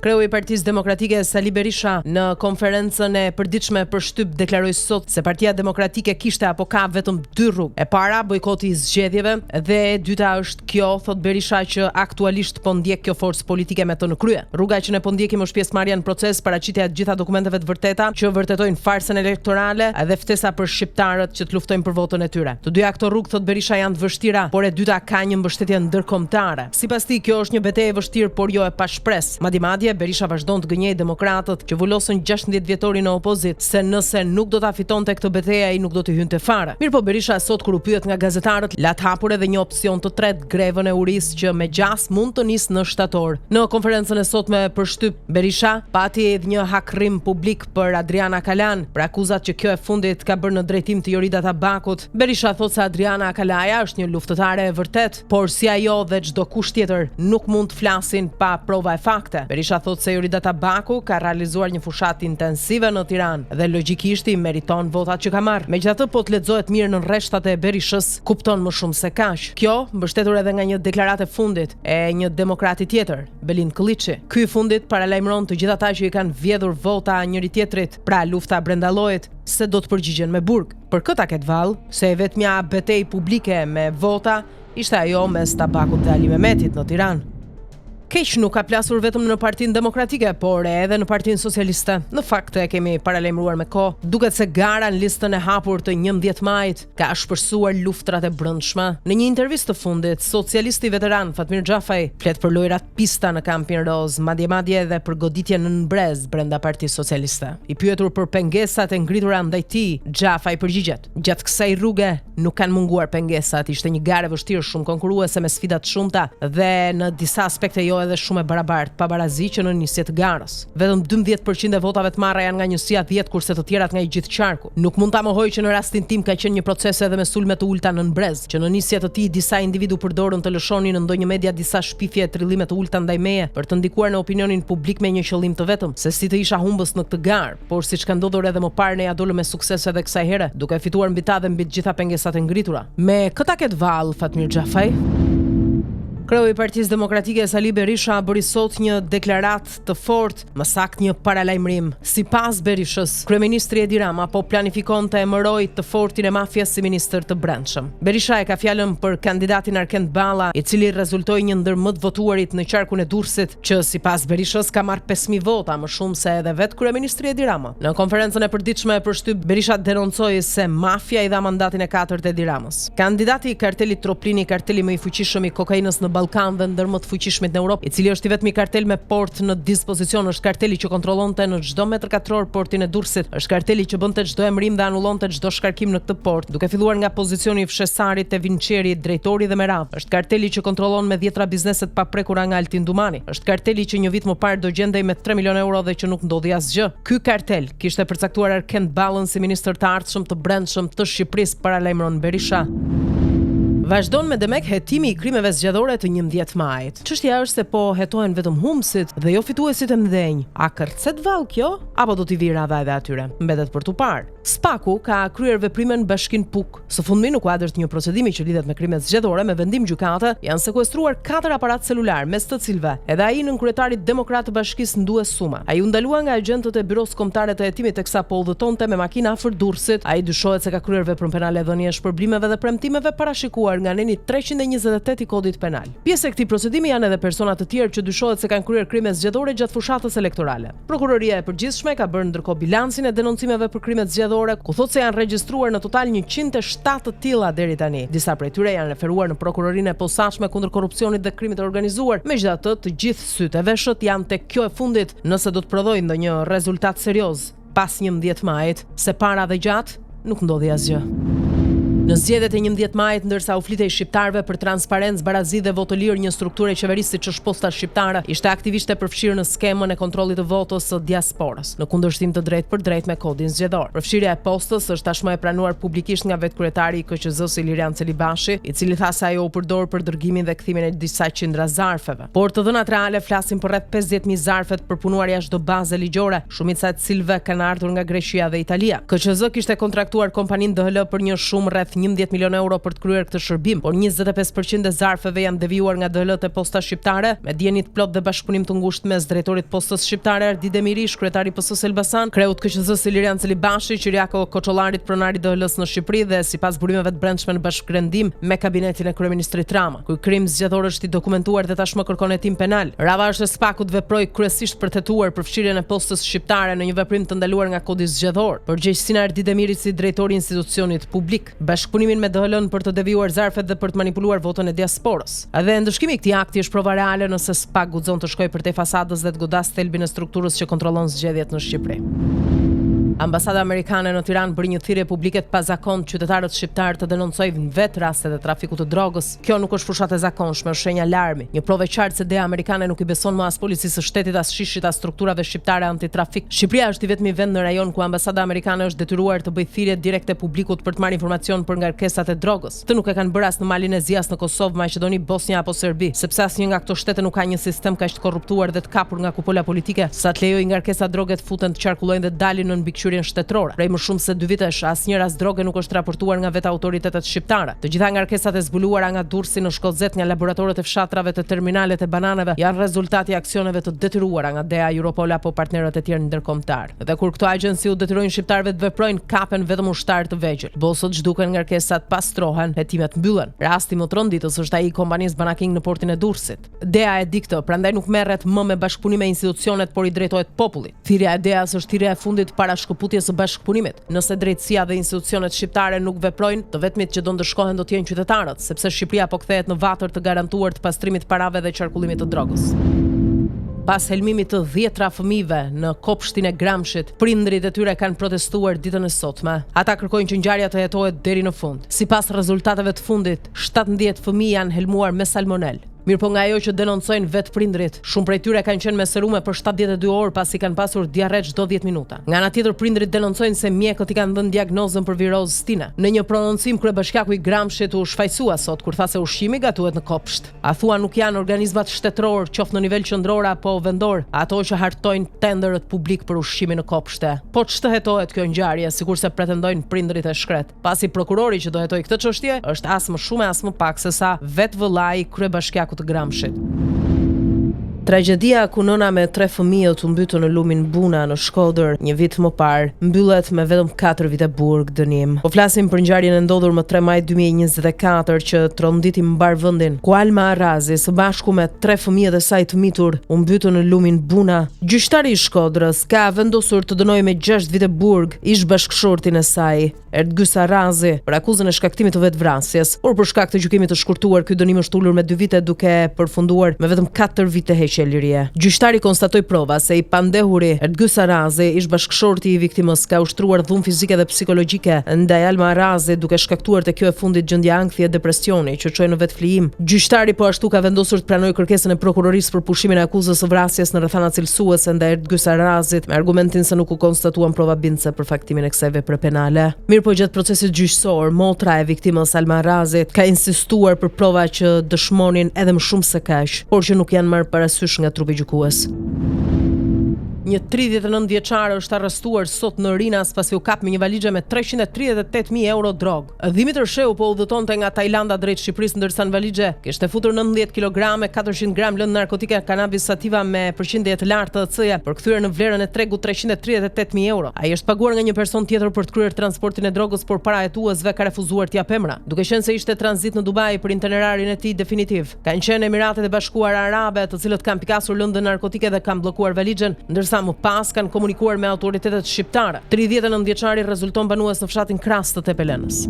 Kreu i Partisë Demokratike Sali Berisha në konferencën e përditshme për shtyp deklaroi sot se Partia Demokratike kishte apo ka vetëm dy rrugë. E para, bojkoti i zgjedhjeve dhe e dyta është kjo, thot Berisha, që aktualisht po ndjek kjo forcë politike me të në krye. Rruga që ne po ndjekim është pjesëmarrja në proces, paraqitja e gjitha dokumenteve të vërteta që vërtetojnë farsën elektorale dhe ftesa për shqiptarët që të luftojnë për votën e tyre. Të dyja këto rrugë, thot Berisha, janë të vështira, por e dyta ka një mbështetje ndërkombëtare. Sipas tij, kjo është një betejë e vështirë, por jo e pashpresë. Madje Berisha vazhdon të gënjejë demokratët që vulosën 16 vjetorin në opozit se nëse nuk do ta fitonte këtë betejë, ai nuk do të hynte fare. Mirpo Berisha sot kur u pyet nga gazetarët, la të hapur edhe një opsion të tretë, grevën e urisë që me gjas mund të nisë në shtator. Në konferencën e sotme për shtyp, Berisha pati edhe një hakrim publik për Adriana Kalan për akuzat që kjo e fundit ka bërë në drejtim të Jorida Tabakut. Berisha thot se Adriana Kalaja është një luftëtare e vërtet, por si ajo dhe çdo kusht tjetër nuk mund të flasin pa prova e fakte. Berisha thot se Jorida Tabaku ka realizuar një fushat intensive në Tiranë dhe logjikisht i meriton votat që ka marrë. Megjithatë, po të lexohet mirë në rreshtat e Berishës, kupton më shumë se kaq. Kjo mbështetur edhe nga një deklaratë e fundit e një demokrati tjetër, Belin Kolliçi. Ky i fundit paralajmëron të gjithë ata që i kanë vjedhur vota njëri tjetrit, pra lufta brenda llojit, se do të përgjigjen me burg. Për këtë aket vallë, se e vetmja betejë publike me vota ishte ajo mes Tabakut dhe Ali Mehmetit në Tiranë. Keq nuk ka plasur vetëm në Partinë Demokratike, por edhe në Partinë Socialiste. Në fakt e kemi paralajmëruar me kohë. Duket se gara në listën e hapur të 11 majit ka shpërsuar luftrat e brendshme. Në një intervistë të fundit, socialisti veteran Fatmir Xhafaj flet për lojrat pista në Kampin Roz, madje edhe për goditjen në Brez brenda Partisë Socialiste. I pyetur për pengesat e ngritura ndaj tij, Xhafaj përgjigjet: "Gjatë kësaj rruge nuk kanë munguar pengesat, ishte një garë vështirë, shumë konkurruese me sfida të shumta dhe në disa aspekte jo edhe shumë e barabartë, pa barazi që në nisje të garës. Vetëm 12% e votave të marra janë nga njësia 10, kurse të tjerat nga i gjithë qarku. Nuk mund ta mohoj që në rastin tim ka qenë një proces edhe me sulme të ulta në Brez, që në nisje të tij disa individu përdorën të lëshonin në ndonjë media disa shpifje e trillime të ulta ndaj meje për të ndikuar në opinionin publik me një qëllim të vetëm, se si të isha humbës në këtë garë, por siç ka ndodhur edhe më parë, ne ja dolëm me sukses edhe kësaj here, duke fituar mbi ta dhe mbi të gjitha pengesat e ngritura." Me këtë ket vallë Fatmir Xhafaj, Kreu i Partisë Demokratike Sali Berisha bëri sot një deklaratë të fortë, më saktë një paralajmërim. Sipas Berishës, kryeministri Edi Rama po planifikon të emërojë të fortin e mafjes si ministër të brendshëm. Berisha e ka fjalën për kandidatin Arkend Balla, i cili rezultoi një ndër më të votuarit në qarkun e Durrësit, që sipas Berishës ka marrë 5000 vota, më shumë se edhe vetë kryeministri Edi Rama. Në konferencën e përditshme për shtyp, Berisha denoncoi se mafia i dha mandatin e 4 Edi Ramës. Kandidati i kartelit Troplini, karteli më i fuqishëm i kokainës në Ballkan dhe ndër më të fuqishmit në Europë, i cili është i vetmi kartel me port në dispozicion, është karteli që kontrollonte në çdo metër katror portin e Durrësit, është karteli që bënte çdo emërim dhe anullonte çdo shkarkim në këtë port, duke filluar nga pozicioni i fshesarit te Vinçeri, drejtori dhe Merav. Është karteli që kontrollon me 10 bizneset pa prekura nga Altin Dumani. Është karteli që një vit më parë do gjendej me 3 milionë euro dhe që nuk ndodhi asgjë. Ky kartel kishte përcaktuar Arkend Ballën si ministër të ardhshëm të brendshëm të Shqipërisë, paralajmëron Berisha. Vazhdon me demek hetimi i krimeve zgjedhore të 11 majit. Çështja është se po hetohen vetëm humbësit dhe jo fituesit e mëdhenj. A kërcet vallë kjo apo do t'i vi radha edhe atyre? Mbetet për tu parë. Spaku ka kryer veprime në Bashkinë Puk. Së fundmi në kuadër të një procedimi që lidhet me krimet zgjedhore, me vendim gjykate, janë sekuestruar 4 aparat celular, mes të cilëve edhe ai nën kryetarit demokrat të bashkisë Ndues Suma. Ai u ndalua nga agjentët e Byros Kombëtare të Hetimit teksa po udhëtonte me makinë afër Durrësit. Ai dyshohet se ka kryer veprën penale dhënie shpërblimeve dhe premtimeve parashikuar nga neni 328 i kodit penal. Pjesë e këtij procedimi janë edhe persona të tjerë që dyshohet se kanë kryer krime zgjedhore gjatë fushatës elektorale. Prokuroria e Përgjithshme ka bërë ndërkohë bilancin e denoncimeve për krimet zgjedhore, ku thotë se janë regjistruar në total 107 të tilla deri tani. Disa prej tyre janë referuar në prokurorinë e posaçme kundër korrupsionit dhe krimit të organizuar. Megjithatë, të gjithë sytë e veshët janë tek kjo e fundit, nëse do të prodhojë ndonjë rezultat serioz pas 11 majit, se para dhe gjatë nuk ndodhi asgjë. Në zgjedhjet e 11 majit, ndërsa u flitej shqiptarëve për transparencë, barazi dhe votë lirë, një strukturë e qeverisë siç është Posta Shqiptare ishte aktivisht e përfshirë në skemën e kontrollit të votës së diasporës, në kundërshtim të drejtë për drejtë me kodin zgjedhor. Përfshirja e Postës është tashmë e pranuar publikisht nga vetë kryetari i KQZ-s Ilirian Celibashi, i cili tha se ajo u përdor për dërgimin dhe kthimin e disa qindra zarfeve. Por të dhënat reale flasin për rreth 50.000 zarfe të përpunuar jashtë baze ligjore, shumica e cilëve kanë ardhur nga Greqia dhe Italia. KQZ kishte kontraktuar kompaninë DHL për një shumë rreth rreth 11 milion euro për të kryer këtë shërbim, por 25% e zarfeve janë devijuar nga DL-t e Posta Shqiptare, me dijenit plot dhe bashkëpunim të ngushtë mes drejtorit Postës Shqiptare Ardi Demirish, kryetari PS-s Elbasan, kreut KQZ-s Ilirian Celibashi, Qiriako Koçollarit, pronari DL-s në Shqipëri dhe sipas burimeve të brendshme në bashkërendim me kabinetin e kryeministrit Rama. Ky krim zgjator është i dokumentuar dhe tashmë kërkon hetim penal. Rava është e spakut veproi kryesisht për tetuar përfshirjen e Postës Shqiptare në një veprim të ndaluar nga kodi zgjator. Përgjegjësinë e Ardi Demirit si drejtori i institucionit publik, bashkëpunimin me DL-n për të devijuar zarfet dhe për të manipuluar votën e diasporës. Dhe ndëshkimi i këtij akti është prova reale nëse SPAK guxon të shkojë përtej fasadës dhe të godas thelbin e strukturës që kontrollon zgjedhjet në Shqipëri. Ambasada amerikane në Tiranë bëri një thirrje publike të pazakontë qytetarët shqiptar të denoncojnë vetë rastet e trafikut të drogës. Kjo nuk është fushat e zakonshme, është shenjë alarmi. Një provë e qartë se DEA amerikane nuk i beson më as policisë së shtetit, as shishit, as strukturave shqiptare antitrafik. Shqipëria është i vetmi vend në rajon ku ambasada amerikane është detyruar të bëjë thirrje direkte publikut për të marrë informacion për ngarkesat e drogës. Këtë nuk e kanë bërë as në Malin e Zi, as në Kosovë, Maqedoni, Bosnja apo Serbi, sepse asnjë nga këto shtete nuk ka një sistem kaq të korruptuar dhe të kapur nga kupola politike sa të lejojë ngarkesat droge të futen të qarkullojnë dhe dalin në mbikëqyrjen shtetërore. Prej më shumë se 2 vitesh, asnjë rast droge nuk është raportuar nga vetë autoritetet shqiptare. Të gjitha ngarkesat e zbuluara nga Durrësi në Shkollzet, nga laboratorët e fshatrave të terminalet e bananeve janë rezultati i aksioneve të detyruara nga DEA, Europol apo partnerët e tjerë ndërkombëtar. Dhe kur këto agjenci u detyrojnë shqiptarëve të veprojnë, kapen vetëm ushtar të vegjël. Bosët zhduken, ngarkesat pastrohen, hetimet mbyllen. Rasti më tronditës është ai i kompanisë Banaking në portin e Durrësit. DEA e di këtë, prandaj nuk merret më me bashkëpunim me institucionet, por i drejtohet popullit. Thirrja e DEA-s është thirrja e fundit para shkëputjes së bashkëpunimit. Nëse drejtësia dhe institucionet shqiptare nuk veprojnë, të vetmit që do ndëshkohen do të jenë qytetarët, sepse Shqipëria po kthehet në vatër të garantuar të pastrimit parave dhe qarkullimit të drogës. Pas helmimit të 10 fëmijëve në kopshtin e Gramshit, prindrit e tyre kanë protestuar ditën e sotme. Ata kërkojnë që ngjarja të hetohet deri në fund. Sipas rezultateve të fundit, 17 fëmijë janë helmuar me salmonel. Mirë po nga ajo që denoncojnë vetë prindrit, shumë prej tyre kanë qenë me serume për 72 orë pasi kanë pasur diarre çdo 10 minuta. Nga ana tjetër prindrit denoncojnë se mjekët i kanë dhënë diagnozën për virozë stine. Në një prononcim kryebashkiaku i Gramshit u shfaqsua sot kur tha se ushqimi gatuhet në kopsht. A thua nuk janë organizmat shtetëror, qoftë në nivel qendror apo vendor, ato që hartojnë tenderët publik për ushqimin në kopshte. Po ç'të hetohet kjo ngjarje, sikurse pretendojnë prindrit e shkret. Pasi prokurori që do hetojë këtë çështje është as më shumë as më pak se sa vetë vëllai kryebashkiaku të Gramshit. Tragjedia ku nëna me 3 fëmijët u mbytu në lumin Buna në Shkodër një vit më parë, mbyllet me vetëm 4 vite burg dënim. Po flasim për ngjarjen e ndodhur më 3 maj 2024 që tronditi mbar vendin, ku Alma Arazi së bashku me 3 fëmijët e saj të mitur u mbytu në lumin Buna. Gjyqtari i Shkodrës ka vendosur të dënojë me 6 vite burg ish bashkëshortin e saj, Erdgys Arazi, për akuzën e shkaktimit të vetvrasjes, por për shkak të gjykimit të shkurtuar ky dënim është ulur me 2 vite duke përfunduar me vetëm 4 vite heqje lirie. Gjyqtari konstatoi prova se i pandehuri Erdgys Arazi, ish bashkëshorti i viktimës, ka ushtruar dhunë fizike dhe psikologjike ndaj Alma Arazi, duke shkaktuar te kjo e fundit gjendje ankthi e depresioni që çoi në vetflijim. Gjyqtari po ashtu ka vendosur të pranojë kërkesën e prokurorisë për pushimin e akuzës së vrasjes në rrethana cilësuese ndaj Erdgys Arazit, me argumentin se nuk u konstatuan prova bindëse për faktimin e kësaj vepre penale. Po gjatë procesit gjyqësor, motra e viktimës Alma Arazit ka insistuar për prova që dëshmonin edhe më shumë se kaq, por që nuk janë marrë parasysh nga trupi gjykues. Një 39 vjeçar është arrestuar sot në Rinas pasi u kap me një valixhe me 338.000 euro drogë. Dimitër Sheu po udhëtonte nga Tajlanda drejt Shqipërisë, ndërsa në valixhe kishte futur 19 kg, 400 gram lëndë narkotike kanabis sativa me përqindje të lartë të THC, përkthyer në vlerën e tregut 338.000 euro. Ai është paguar nga një person tjetër për të kryer transportin e drogës, por para hetuesve ka refuzuar t'ia emra, duke qenë se ishte tranzit në Dubai për itinerarin e tij definitiv. Kanë qenë Emiratet e Bashkuara Arabe, të cilët kanë pikasur lëndë narkotike dhe kanë bllokuar valixhen, ndërsa më pas kanë komunikuar me autoritetet shqiptare. 39 vjeçari rezulton banues në fshatin Kras të Tepelenës.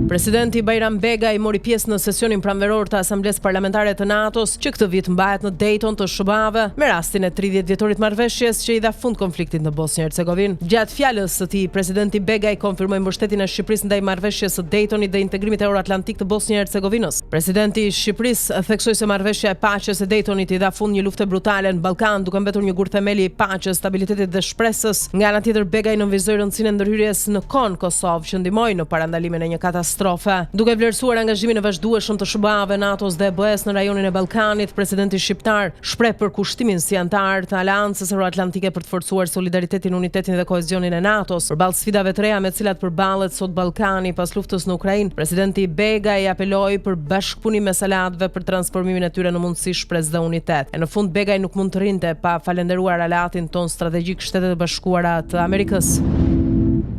Presidenti Bajram Begaj mori pjesë në sesionin pranveror të Asamblesë Parlamentare të NATO-s, që këtë vit mbahet në Dayton të SHBA-ve, me rastin e 30 vjetorit marrëveshjes që i dha fund konfliktit në Bosnjë-Hercegovinë. Gjatë fjalës së tij, presidenti Begaj konfirmoi mbështetjen e Shqipërisë ndaj marrëveshjes së Daytonit dhe integrimit euroatlantik të Bosnjë-Hercegovinës. Presidenti i Shqipërisë theksoi se marrëveshja e paqes e Daytonit i dha fund një lufte brutale në Ballkan, duke mbetur një gur themeli i paqes, stabilitetit dhe shpresës. Nga ana tjetër, Begaj nënvizoi rëndësinë e ndërhyrjes në Kosovë, që ndihmoi në parandalimin e një katastrofe katastrofe. Duke vlerësuar angazhimin e vazhdueshëm të SBA-ve, NATO-s dhe BE-s në rajonin e Ballkanit, presidenti shqiptar shpreh përkushtimin si antar të Aleancës Euroatlantike për të forcuar solidaritetin, unitetin dhe kohezionin e NATO-s përballë sfidave të reja me të cilat përballet sot Ballkani pas luftës në Ukrainë. Presidenti Begaj apeloi për bashkëpunim mes aleatëve për transformimin e tyre në mundësi shpresë dhe unitet. E në fund Begaj nuk mund të rrinte pa falendëruar aleatin ton strategjik, Shtetet e Bashkuara të Amerikës.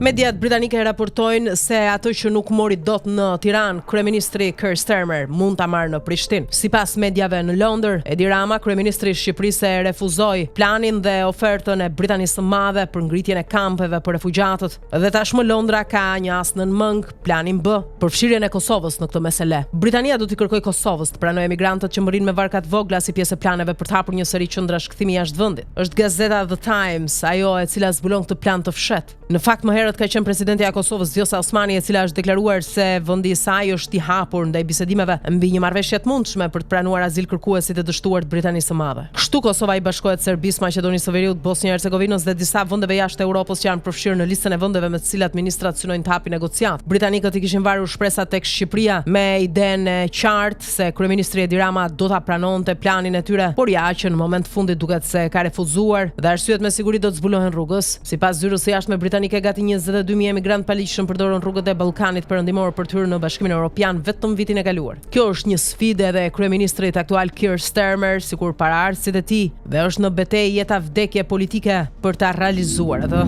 Mediat britanike raportojnë se ato që nuk mori dot në Tiranë, kryeministri Keir Starmer mund ta marrë në Prishtinë. Sipas mediave në Londër, Edi Rama, kryeministri i Shqipërisë, refuzoi planin dhe ofertën e Britanisë së Madhe për ngritjen e kampeve për refugjatët. Dhe tashmë Londra ka një as nën mëng planin B për fshirjen e Kosovës në këtë mesele. Britania do t'i kërkojë Kosovës të pranojë emigrantët që mbërrin me varka të vogla si pjesë e planeve për të hapur një seri qendra shkthimi jashtë vendit. Është gazeta The Times ajo e cila zbulon këtë plan të fshet. Në fakt më herët ka qenë presidenti i Kosovës Vjosa Osmani, e cila është deklaruar se vendi i saj është i hapur ndaj bisedimeve mbi një marrëveshje të mundshme për të pranuar azil kërkuesit e dështuar të Britanisë së Madhe. Kështu Kosova i bashkohet Serbisë, Maqedonisë së Veriut, Bosnjë-Hercegovinës dhe disa vendeve jashtë Europës që janë përfshirë në listën e vendeve me të cilat ministrat synojnë të hapin negociat. Britanikët i kishin varur shpresat tek Shqipëria me idenë e qartë se kryeministri Edi Rama do ta pranonte planin e tyre, por ja që në moment fundit duket se ka refuzuar dhe arsyet me siguri do të zbulohen rrugës. Sipas zyrës së jashtme britanike, gati 22.000 emigrant paligjshëm përdorën rrugët e Ballkanit perëndimor për të hyrë në Bashkimin Evropian vetëm vitin e kaluar. Kjo është një sfidë edhe kryeministrit aktual Keir Starmer, sikur paraardhësit e tij, dhe është në betejë jeta vdekje politike për ta realizuar atë.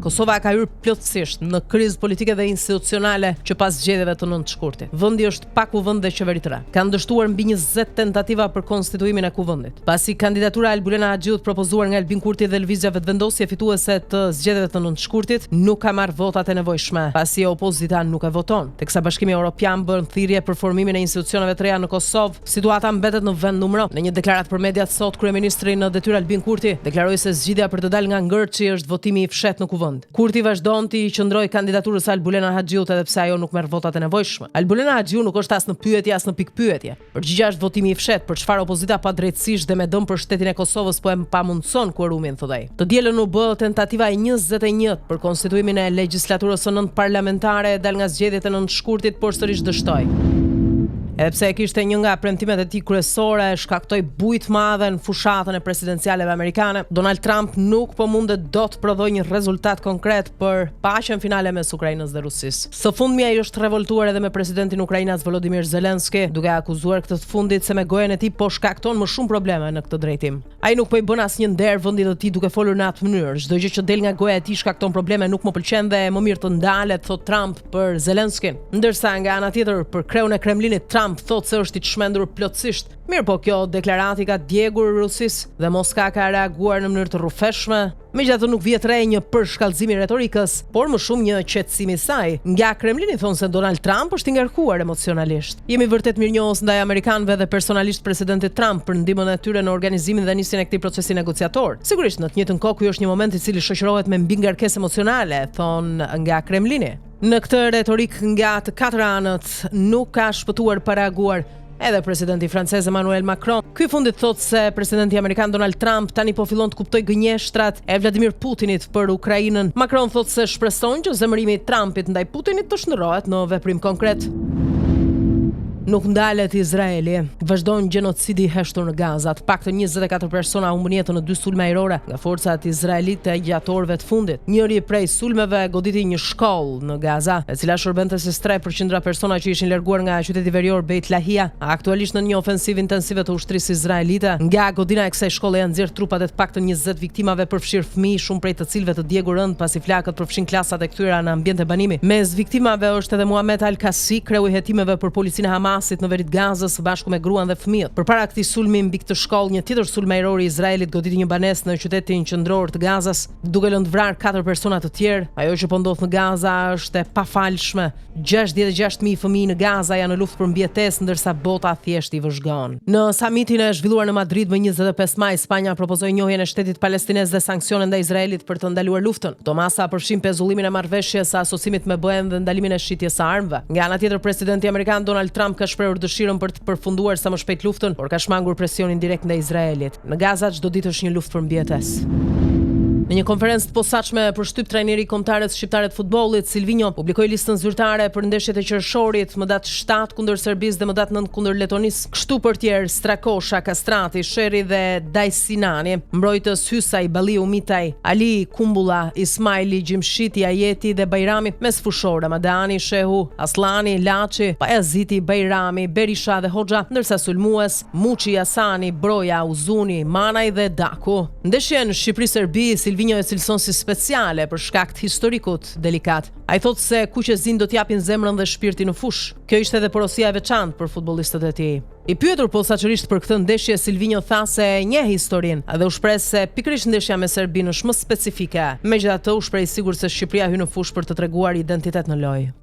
Kosova ka hyrë plotësisht në krizë politike dhe institucionale që pas zgjedhjeve të 9 shkurtit. Vendi është pa kuvend dhe qeveritëra. Kanë dështuar mbi 20 tentativa për konstituimin e kuvendit. Pasi kandidatura e Albulena Haxhiut propozuar nga Albin Kurti dhe Lëvizja Vetëvendosje fituese të zgjedhjeve të 9 shkurtit nuk ka marrë votat e nevojshme, pasi opozita nuk e voton. Teksa Bashkimi Evropian bën thirrje për formimin e institucioneve të reja në Kosovë, situata mbetet në vend numëro. Në një deklaratë për mediat sot, kryeministri në detyrë Albin Kurti deklaroi se zgjidhja për të dalë nga ngërçi është votimi i fshehtë në kuvend. Kurti vazhdon të qëndrojë kandidaturës Albulena Haxhiut edhe pse ajo nuk merr votat e nevojshme. Albulena Haxhiu nuk është as në pyetje as në pikpyetje. Përgjigjja është votimi i fshehtë për çfarë opozita padrejtësisht dhe me dëm për shtetin e Kosovës po e pamundson quorumin, thotë ai. Të dielën u bë tentativa e 21 për konstituimin e legjislaturës së 9 parlamentare dal nga zgjedhjet e 9 shkurtit, por sërish dështoi. Edhe pse kishte një nga premtimet e tij kryesore, shkaktoi bujë të madhe në fushatën e presidencialeve amerikane. Donald Trump nuk po mundet dot të prodhojë një rezultat konkret për paqen finale mes Ukrainës dhe Rusisë. Së fundmi ai është revoltuar edhe me presidentin ukrainas Volodymyr Zelensky, duke akuzuar këtë të fundit se me gojen e tij po shkakton më shumë probleme në këtë drejtim. Ai nuk po i bën asnjë nder vendit të tij duke folur në atë mënyrë. Çdo gjë që del nga goja e tij shkakton probleme, nuk më pëlqen dhe më mirë të ndalet, thot Trump për Zelenskyn. Ndërsa nga ana tjetër për kreun e Kremlinit, Trump thotë se është i çmendur plotësisht. Mirë po, kjo deklarati ka djegur Rusisë dhe Moska ka reaguar në mënyrë të rrufeshme. Megjithatë nuk vjet re një përshkallëzim i retorikës, por më shumë një qetësim i saj. Nga Kremlini thonë se Donald Trump është i ngarkuar emocionalisht. Jemi vërtet mirënjohës ndaj amerikanëve dhe personalisht presidentit Trump për ndihmën e tyre në organizimin dhe nisjen e këtij procesi negociator. Sigurisht në të njëjtën kohë ky është një moment i cili shoqërohet me mbi ngarkesë emocionale, thonë nga Kremlini. Në këtë retorik nga të katër anët nuk ka shpëtuar pa reaguar edhe presidenti francez Emmanuel Macron. Ky fundit thotë se presidenti amerikan Donald Trump tani po fillon të kuptojë gënjeshtrat e Vladimir Putinit për Ukrainën. Macron thotë se shpreson që zemërimi i Trumpit ndaj Putinit të shndërrohet në veprim konkret. Nuk ndalet Izraeli. Vazhdon gjenocidi i heshtur në Gaza. Të paktën 24 persona humbën jetën në 2 sulme ajrore nga forcat izraelite gjatë orëve të fundit. Njëri prej sulmeve goditi një shkollë në Gaza, e cila shërbente si streh për qindra persona që ishin larguar nga qyteti verior Beit Lahia, aktualisht në një ofensivë intensive të ushtrisë izraelite. Nga godina e kësaj shkolle janë nxjerrë trupat e të paktën 20 viktimave, përfshirë fëmijë, shumë prej të cilëve të djegur rënd pasi flakët përfshin klasat e kthyer në ambiente banimi. Mes viktimave është edhe Muhamet Al-Kasi, kreu i hetimeve për policinë Hamas në veri të Gazës bashku me gruan dhe fëmijët. Përpara këtij sulmi mbi këtë shkollë, një tjetër sulm ajror i Izraelit goditi një banesë në qytetin qendror të Gazas, duke lënë vrarë 4 persona të tjerë. Ajo që po ndodh në Gaza është e pafalshme. 66.000 fëmijë në Gaza janë në luftë për mbijetesë, ndërsa bota thjesht i vëzhgon. Në samitin e zhvilluar në Madrid më 25 maj, Spanja propozoi njohjen e shtetit palestinez dhe sanksione ndaj Izraelit për të ndaluar luftën. Këto masa përfshin pezullimin e marrëveshjes së asocimit me BE-n dhe ndalimin e shitjes së armëve. Nga ana tjetër, presidenti amerikan Donald Trump ka shprehur dëshirën për të përfunduar sa më shpejt luftën, por ka shmangur presionin direkt ndaj Izraelit. Në Gaza çdo ditë është një luftë për mbijetesë. Në një konferencë të posaçme për shtyp trajneri i kombëtarës shqiptare të futbollit, Silvinho publikoi listën zyrtare për ndeshjet e qershorit, më datë 7 kundër Serbisë dhe më datë 9 kundër Letonisë. Kështu për tjerë, Strakosha, Kastrati, Sherri dhe Dajsinani, mbrojtës Hysaj, Balliu, Mitaj, Ali, Kumbulla, Ismaili, Gjimshiti, Ajeti dhe Bajrami, mes fushor Ramadani, Shehu, Aslani, Laçi, Pajaziti, Bajrami, Berisha dhe Hoxha, ndërsa sulmues Muçi, Hasani, Broja, Uzuni, Manaj dhe Daku. Ndeshjen Shqipëri-Serbi, Silvinho e cilëson si speciale për shkak të historikut delikat. Ai thotë se kuqezin do t'japin zemrën dhe shpirtin në fush. Kjo ishte edhe porosia e veçantë për futbollistët e tij. I pyetur posaçërisht për këtë ndeshje, Silvinho tha se njeh historinë dhe u shpreh se pikërisht ndeshja me Serbinë është më specifike. Megjithatë, u shpreh i sigurt se Shqipëria hyn në fush për të treguar identitet në lojë.